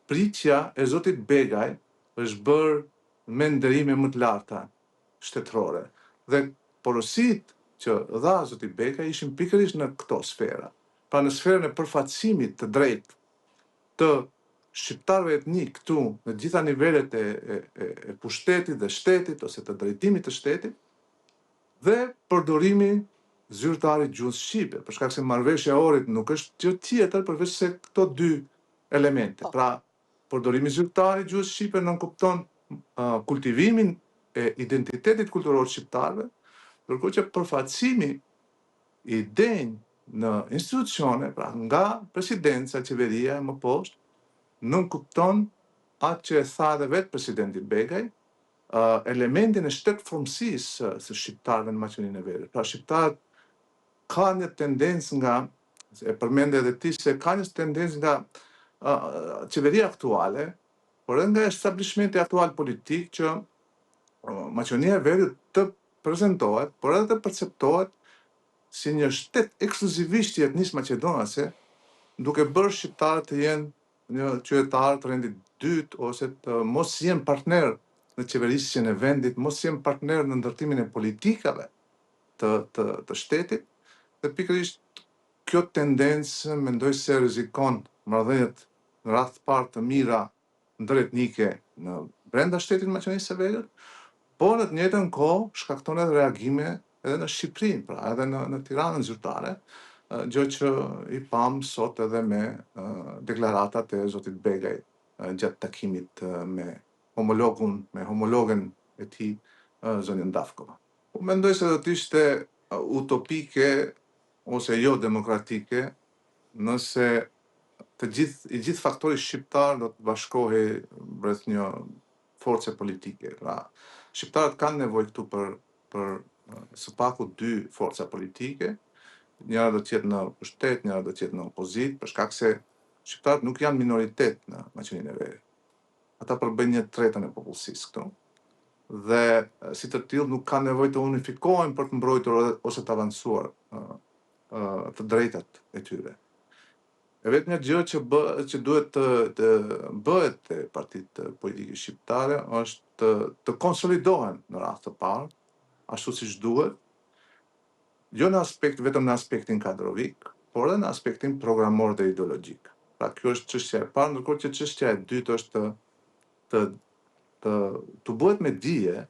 pritja e zotit Begaj është bërë me nderime më të larta shtetërore. Dhe porosit që dha zoti Begaj ishin pikërisht në këto sfera. Pra në sferën e përfaqësimit të drejtë të shqiptarëve etnik këtu në gjitha nivelet e pushtetit dhe shtetit ose të drejtimit të shtetit dhe përdorimi zyrtarit gjuhës shqipe, për shkak se marrëveshja e orit nuk është gjë tjetër përveç se këto dy elemente. Pra, përdorimi zyrtarit gjuhës shqipe nënkupton kultivimin e identitetit kulturor shqiptarëve, ndërkohë që përfaqësimi i denjë në institucione, pra nga presidenca, qeveria e më poshtë, nënkupton atë që e tha dhe vetë presidenti Begaj, elementin e shtetërformësisë së shqiptarëve në Maqedoninë e Veriut. Pra shqiptarët ka një tendencë nga, e përmende edhe ti se ka një tendencë nga qeveria aktuale, por edhe nga establishmenti aktual politik që Maqedonia e Veriut të prezentohet, por edhe të perceptohet si një shtet ekskluzivisht i etnisë maqedonase, duke bërë shqiptarët të jenë një qytetar të rendit dytë ose të mos jenë partner në qeverisjen e vendit, mos jenë partner në ndërtimin e politikave të shtetit, dhe pikërisht kjo tendencë mendoj se rrezikon marrëdhëniet në radhë të parë të mira ndëretnike në brenda shtetit Maqedonisë së Veriut, por në të njëjtën kohë shkakton edhe reagime edhe në Shqipërinë, pra edhe në Tiranën zyrtare, gjë që i pam sot edhe me deklaratat e zotit Begaj gjatë takimit me homologen e tij, zonjën Dafkova. Po mendoj se do të ishte utopike ose jo demokratike nëse i gjithë faktori shqiptar do të bashkohej rreth një force politike. Pra, shqiptarët kanë nevojë këtu për së paku dy forca politike, njëra do të jetë në pushtet, njëra do të jetë në opozitë, për shkak se shqiptarët nuk janë minoritet në Maqedoninë e Veriut. Ata përbëjnë një tretën e popullsisë këtu. Dhe si të tillë nuk kanë nevojë të unifikohen për të mbrojtur ose të avancuar të drejtat e tyre. E vetëm një gjë që duhet të bëhet te partitë politike shqiptare është të konsolidohen në radhë të parë, ashtu siç duhet, jo vetëm në aspektin kadrovik, por edhe në aspektin programor dhe ideologjik. Pra kjo është çështja e parë, ndërkohë që çështja e dytë është të bëhet me dije